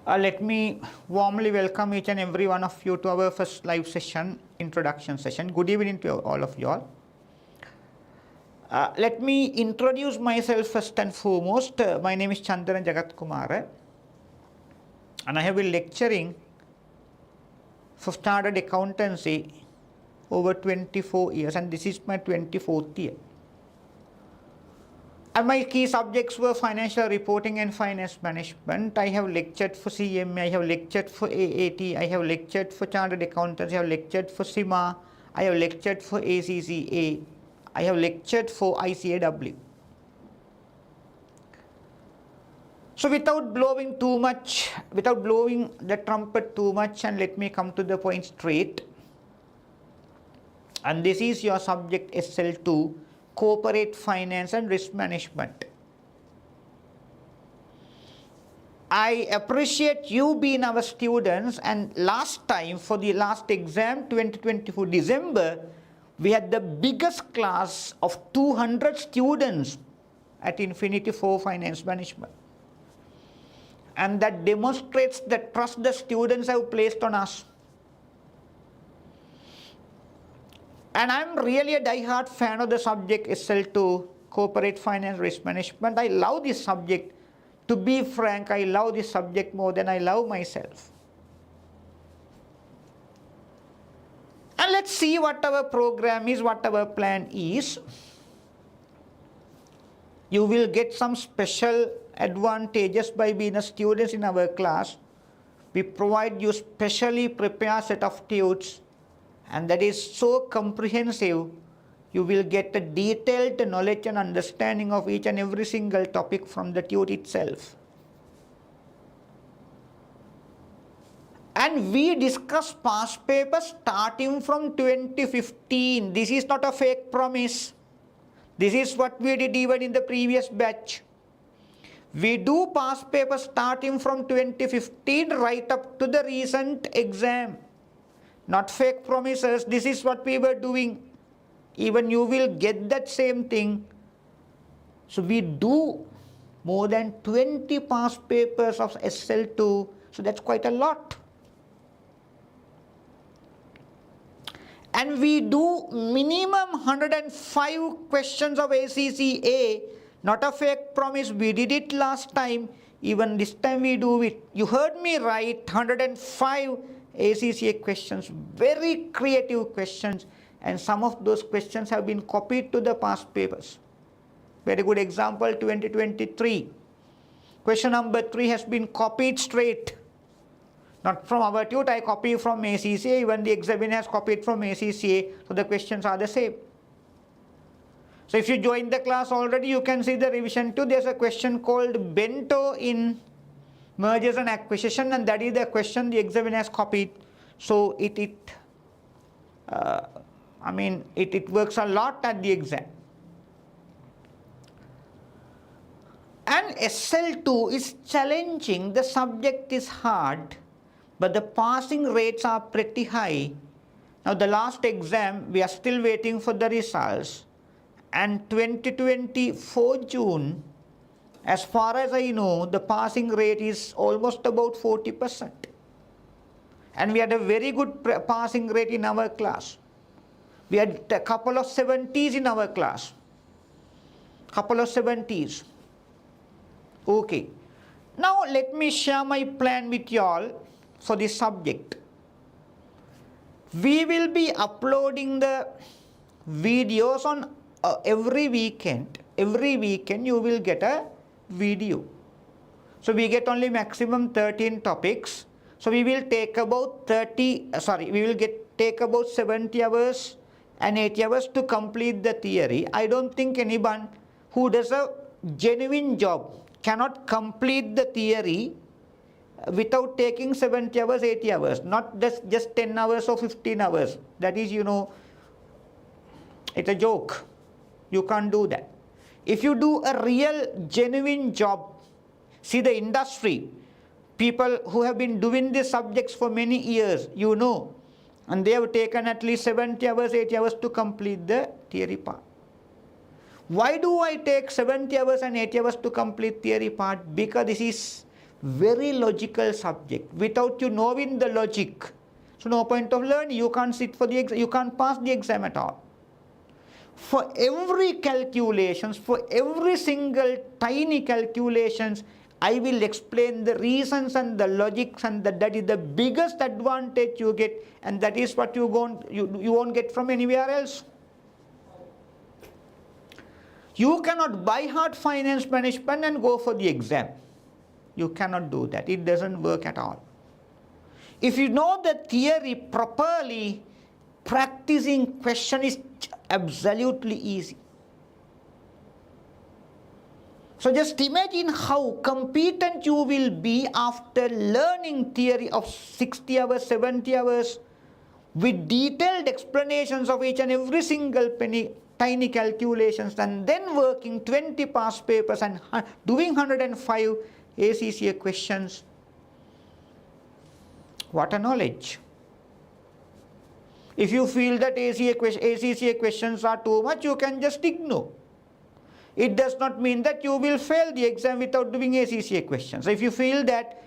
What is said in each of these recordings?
Let me warmly welcome each and every one of you to our first live session, introduction session. Good evening to all of you all. Let me introduce myself first and foremost. My name is Chandana Jagath and I have been lecturing for Chartered Accountancy over 24 years, and this is my 24th year. And my key subjects were financial reporting and finance management. I have lectured for CMA, I have lectured for AAT, I have lectured for Chartered Accountants, I have lectured for CIMA, I have lectured for ACCA, I have lectured for ICAW. So without blowing the trumpet too much, and let me come to the point straight. And this is your subject SL2, Corporate Finance and Risk Management. I appreciate you being our students, and last time for the last exam 2024 December, we had the biggest class of 200 students at Infinity for Finance Management. And that demonstrates the trust the students have placed on us. And I'm really a die-hard fan of the subject SL2, Corporate Finance Risk Management. I love this subject. To be frank, I love this subject more than I love myself. And let's see what our program is, what our plan is. You will get some special advantages by being a student in our class. We provide you specially prepared set of tudes, and that is so comprehensive. You will get a detailed knowledge and understanding of each and every single topic from the tude itself. And we discuss past papers starting from 2015. This is not a fake promise. This is what we did even in the previous batch. We do past papers starting from 2015 right up to the recent exam. Not fake promises. This is what we were doing. Even you will get that same thing. So we do more than 20 past papers of SL2. So that's quite a lot. And we do minimum 105 questions of ACCA. Not a fake promise. We did it last time. Even this time we do it. You heard me right. 105 ACCA questions. Very creative questions. And some of those questions have been copied to the past papers. Very good example, 2023. Question number 3 has been copied straight. Not from our tutor, I copy from ACCA. Even the examiner has copied from ACCA. So the questions are the same. So if you join the class already, you can see the revision 2. There's a question called Bento in mergers and acquisition, and that is the question the examiner has copied. So it works a lot at the exam. And SL2 is challenging. The subject is hard, but the passing rates are pretty high. Now the last exam, we are still waiting for the results. And 2024 June, as far as I know, the passing rate is almost about 40%. And we had a very good passing rate in our class. We had a couple of 70s in our class. Couple of 70s. Okay. Now let me share my plan with you all for this subject. We will be uploading the videos on every weekend. Every weekend you will get a video. So we get only maximum 13 topics. So we will take about take about 70 hours and 80 hours to complete the theory. I don't think anyone who does a genuine job cannot complete the theory without taking 70 hours, 80 hours, not just 10 hours or 15 hours. That is, it's a joke. You can't do that. If you do a real, genuine job, see the industry, people who have been doing these subjects for many years, and they have taken at least 70 hours, 80 hours to complete the theory part. Why do I take 70 hours and 80 hours to complete theory part? Because this is Very logical subject. Without you knowing the logic, so no point of learning. You can't sit for the exam, you can't pass the exam at all. For every calculations, for every single tiny calculations, I will explain the reasons and the logics, and that is the biggest advantage you get, and that is what you won't get from anywhere else. You cannot buy heart finance management and go for the exam. You cannot do that. It doesn't work at all. If you know the theory properly, practicing question is absolutely easy. So just imagine how competent you will be after learning theory of 60 hours, 70 hours with detailed explanations of each and every single tiny calculations, and then working 20 past papers and doing 105 ACCA questions. What a knowledge. If you feel that ACCA questions are too much, you can just ignore. It does not mean that you will fail the exam without doing ACCA questions. If you feel that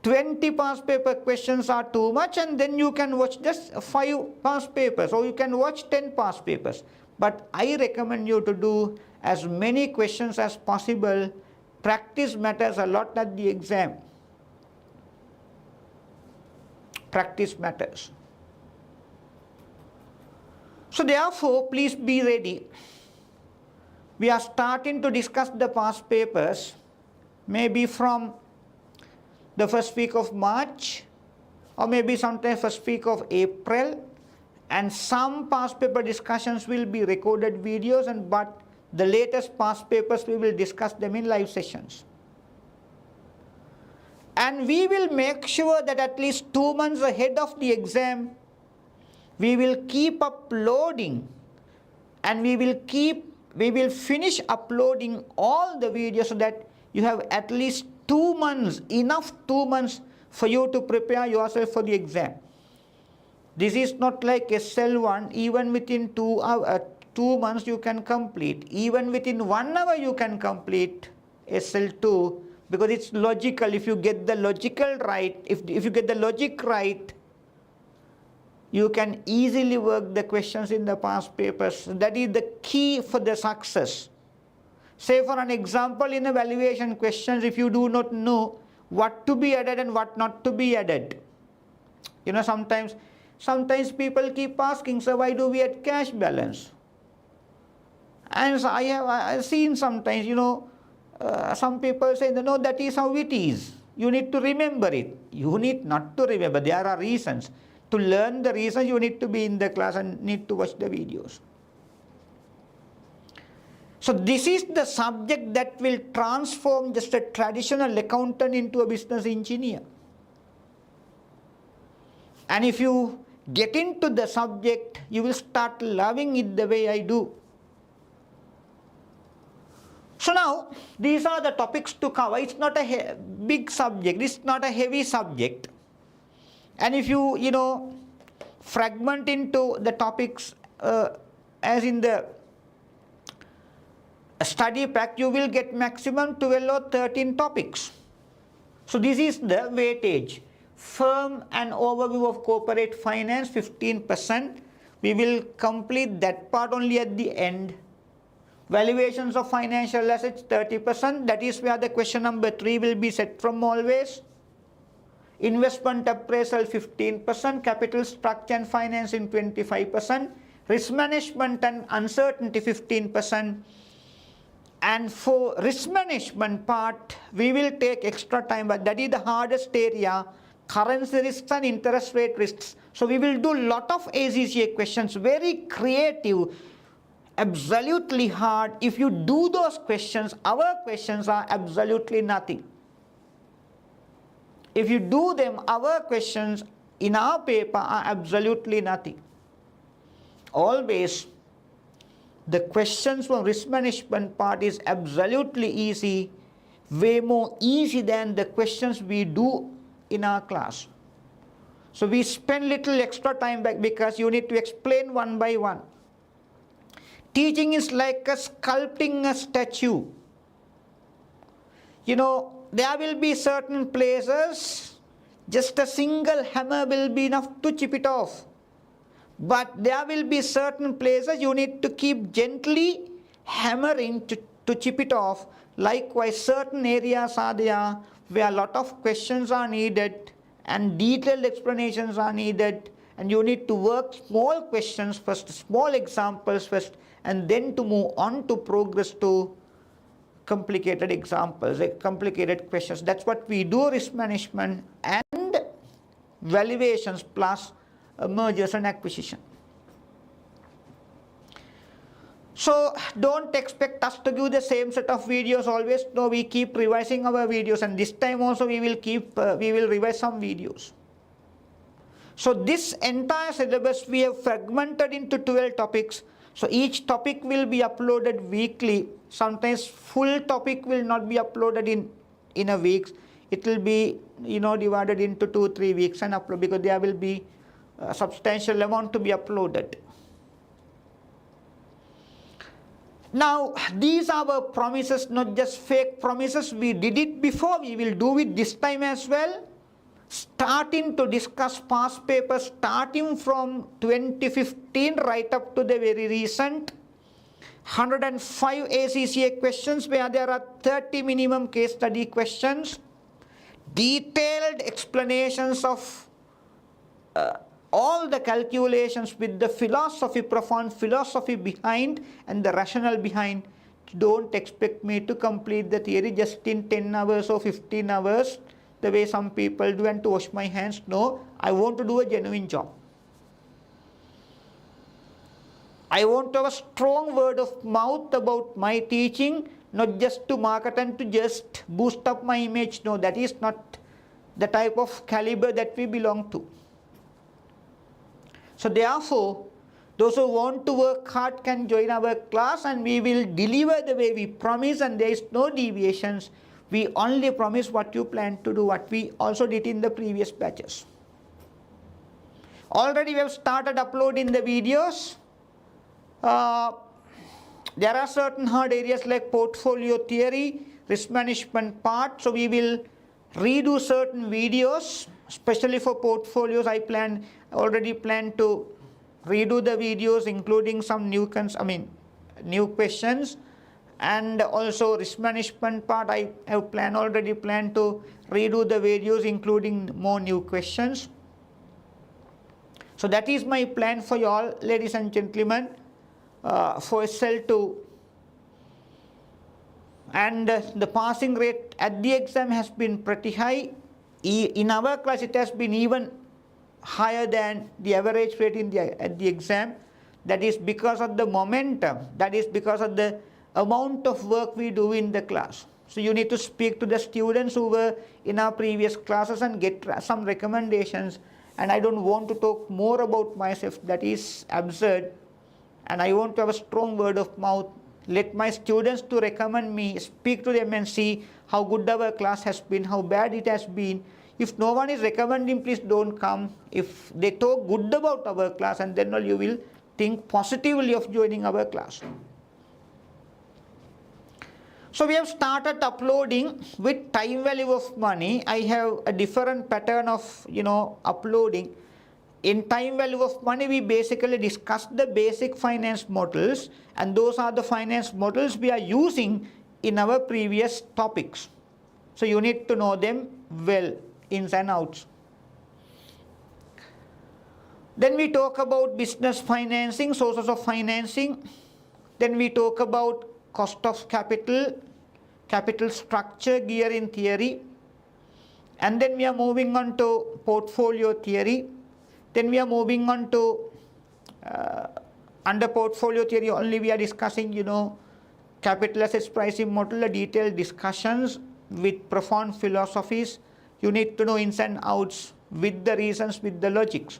20 past paper questions are too much, and then you can watch just 5 past papers, or you can watch 10 past papers. But I recommend you to do as many questions as possible. Practice matters a lot at the exam. Practice matters. So therefore, please be ready. We are starting to discuss the past papers, maybe from the first week of March, or maybe sometime first week of April, and some past paper discussions will be recorded videos, but the latest past papers we will discuss them in live sessions. And we will make sure that at least 2 months ahead of the exam, we will keep uploading, and we will finish uploading all the videos so that you have at least 2 months, enough 2 months for you to prepare yourself for the exam. This is not like SL1, even within 2 months you can complete. Even within 1 hour you can complete SL2, because it's logical. If you get the logical right, if you get the logic right, you can easily work the questions in the past papers. That is the key for the success. Say for an example, in evaluation questions, if you do not know what to be added and what not to be added. You know, sometimes people keep asking, so why do we add cash balance? And so I have seen sometimes, you know, some people say, no, that is how it is. You need to remember it. You need not to remember. There are reasons. To learn the reasons, you need to be in the class and need to watch the videos. So this is the subject that will transform just a traditional accountant into a business engineer. And if you get into the subject, you will start loving it the way I do. So now, these are the topics to cover. It's not a big subject. It's not a heavy subject. And if you know, fragment into the topics as in the study pack, you will get maximum 12 or 13 topics. So this is the weightage. Firm and overview of corporate finance, 15%. We will complete that part only at the end. Valuations of financial assets, 30%. That is where the question number 3 will be set from always. Investment appraisal 15%, capital structure and financing 25%, risk management and uncertainty 15%. And for risk management part, we will take extra time, but that is the hardest area, currency risks and interest rate risks. So we will do lot of ACCA questions, very creative, absolutely hard. If you do those questions, our questions are absolutely nothing. If you do them, our questions in our paper are absolutely nothing. Always, the questions from risk management part is absolutely easy, way more easy than the questions we do in our class. So we spend little extra time back because you need to explain one by one. Teaching is like sculpting a statue. there will be certain places, just a single hammer will be enough to chip it off. But there will be certain places you need to keep gently hammering to chip it off. Likewise, certain areas are there where a lot of questions are needed and detailed explanations are needed, and you need to work small questions first, small examples first, and then to move on to progress to complicated examples, complicated questions. That's what we do, risk management and valuations plus mergers and acquisition. So don't expect us to give the same set of videos always. No, we keep revising our videos, and this time also we will revise some videos. So this entire syllabus we have fragmented into 12 topics. So each topic will be uploaded weekly. Sometimes full topic will not be uploaded in a week. It will be divided into 2-3 weeks and upload, because there will be a substantial amount to be uploaded. Now, these are our promises, not just fake promises. We did it before, we will do it this time as well. Starting to discuss past papers, starting from 2015 right up to the very recent 105 ACCA questions, where there are 30 minimum case study questions, detailed explanations of all the calculations with the philosophy, profound philosophy behind and the rationale behind. Don't expect me to complete the theory just in 10 hours or 15 hours, the way some people do, and to wash my hands. No, I want to do a genuine job. I want to have a strong word of mouth about my teaching, not just to market and to just boost up my image. No, that is not the type of caliber that we belong to. So therefore, those who want to work hard can join our class, and we will deliver the way we promise, and there is no deviations. We only promise what you plan to do, what we also did in the previous batches. Already we have started uploading the videos. There are certain hard areas like portfolio theory, risk management part, so we will redo certain videos, especially for portfolios. I already plan to redo the videos, including some new questions, and also risk management part. I have already planned to redo the videos, including more new questions. So that is my plan for you all, ladies and gentlemen, for SL2. And the passing rate at the exam has been pretty high. In our class, it has been even higher than the average rate at the exam. That is because of the momentum. That is because of the amount of work we do in the class. So you need to speak to the students who were in our previous classes and get some recommendations. And I don't want to talk more about myself. That is absurd. And I want to have a strong word of mouth. Let my students to recommend me, speak to them and see how good our class has been, how bad it has been. If no one is recommending, please don't come. If they talk good about our class, and then you will think positively of joining our class. So we have started uploading with time value of money. I have a different pattern of uploading. In time value of money, we basically discuss the basic finance models, and those are the finance models we are using in our previous topics. So you need to know them well, ins and outs. Then we talk about business financing, sources of financing. Then we talk about cost of capital, capital structure, gearing theory. And then we are moving on to portfolio theory. Then we are moving on to, under portfolio theory only we are discussing, capital assets pricing model, detailed discussions with profound philosophies. You need to know ins and outs with the reasons, with the logics.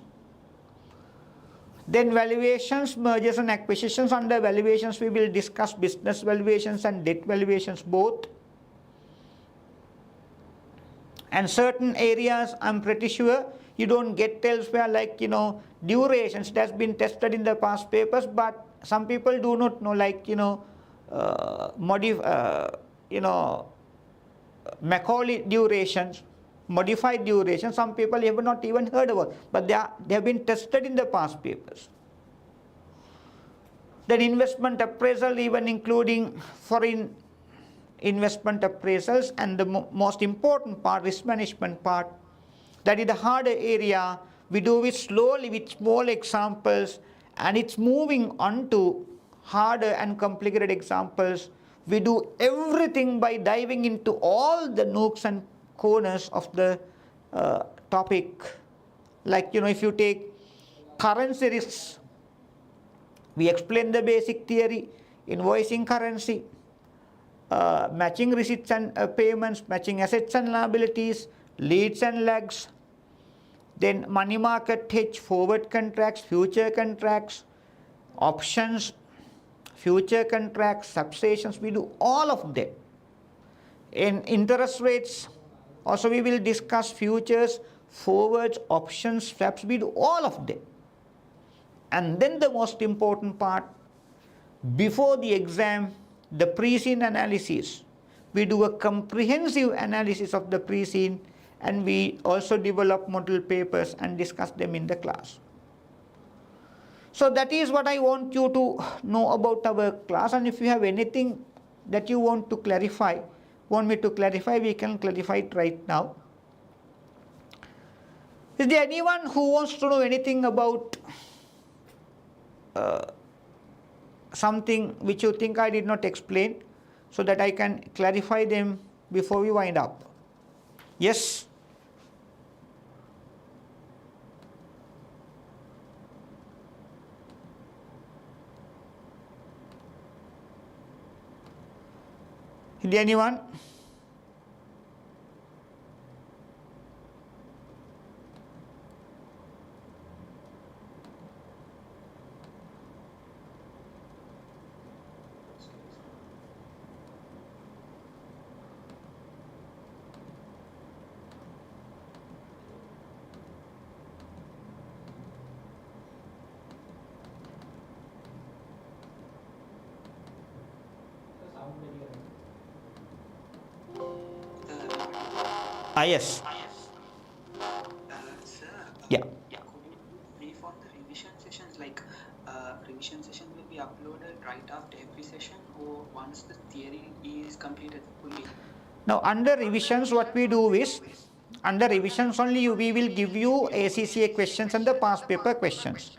Then valuations, mergers and acquisitions. Under valuations, we will discuss business valuations and debt valuations both. And certain areas, I'm pretty sure you don't get elsewhere, like, durations. It has been tested in the past papers, but some people do not know, like, Macaulay durations, modified duration, some people have not even heard about, but they have been tested in the past papers. Then investment appraisal, even including foreign investment appraisals, and the most important part, risk management part, that is the harder area. We do it slowly with small examples, and it's moving on to harder and complicated examples. We do everything by diving into all the nooks and corners of the topic. Like, if you take currency risks, we explain the basic theory, invoicing currency, matching receipts and payments, matching assets and liabilities, leads and lags, then money market hedge, forward contracts, future contracts, options, future contracts, substations, we do all of them. In interest rates, also we will discuss futures, forwards, options, swaps, we do all of them. And then the most important part, before the exam, the pre-scene analysis. We do a comprehensive analysis of the pre-scene, and we also develop model papers and discuss them in the class. So that is what I want you to know about our class, and if you have anything that you want to clarify, want me to clarify, we can clarify it right now. Is there anyone who wants to know anything about something which you think I did not explain, so that I can clarify them before we wind up? Yes? Is there anyone? Yes. Sir, Yeah. could you brief on the revision sessions? Like, revision session will be uploaded right after every session, or once the theory is completed fully? Now, under revisions, what we do is, under revisions only, we will give you ACCA questions and the past paper questions.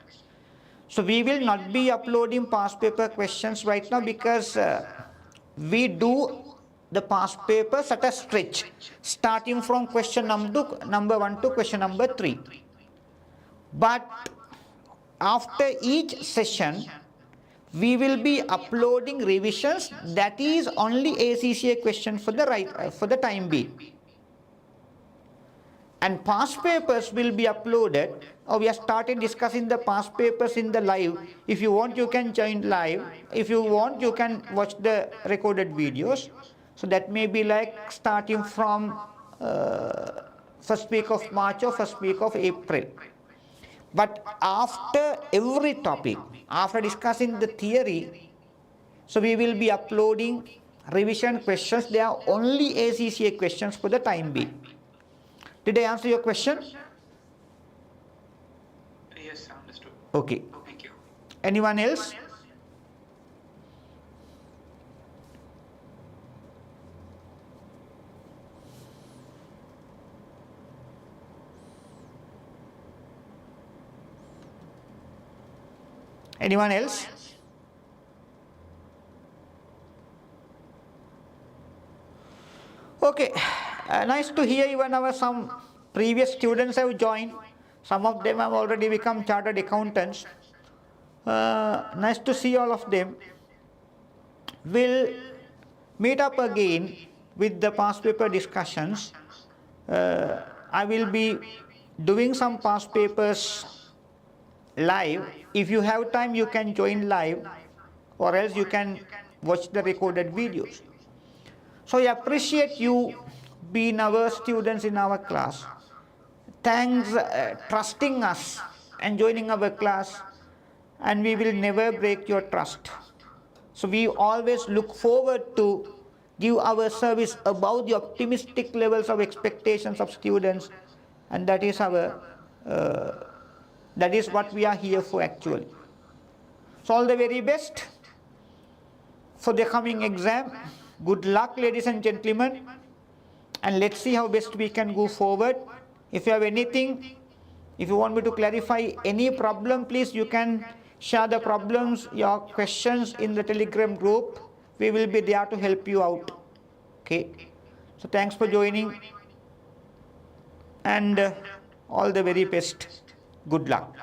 So we will not be uploading past paper questions right now, because we do the past papers at a stretch, starting from question number 1 to question number 3. But after each session, we will be uploading revisions, that is only ACCA questions for the time being. And past papers will be uploaded, or we have started discussing the past papers in the live. If you want, you can join live. If you want, you can watch the recorded videos. So that may be like starting from first week of March or first week of April. But after every topic, after discussing the theory, so we will be uploading revision questions. They are only ACCA questions for the time being. Did I answer your question? Yes, understood. Okay. Thank you. Anyone else? Anyone else? Okay, nice to hear even some previous students have joined. Some of them have already become chartered accountants. Nice to see all of them. We'll meet up again with the past paper discussions. I will be doing some past papers live. If you have time, you can join live, or else you can watch the recorded videos. So I appreciate you being our students in our class. Thanks trusting us and joining our class, and we will never break your trust. So we always look forward to give our service above the optimistic levels of expectations of students, and that is what we are here for actually. So all the very best for the coming exam. Good luck, ladies and gentlemen, and let's see how best we can go forward. If you have anything, if you want me to clarify any problem, please you can share the problems, your questions in the Telegram group. We will be there to help you out. Okay. So thanks for joining, and all the very best. Good luck.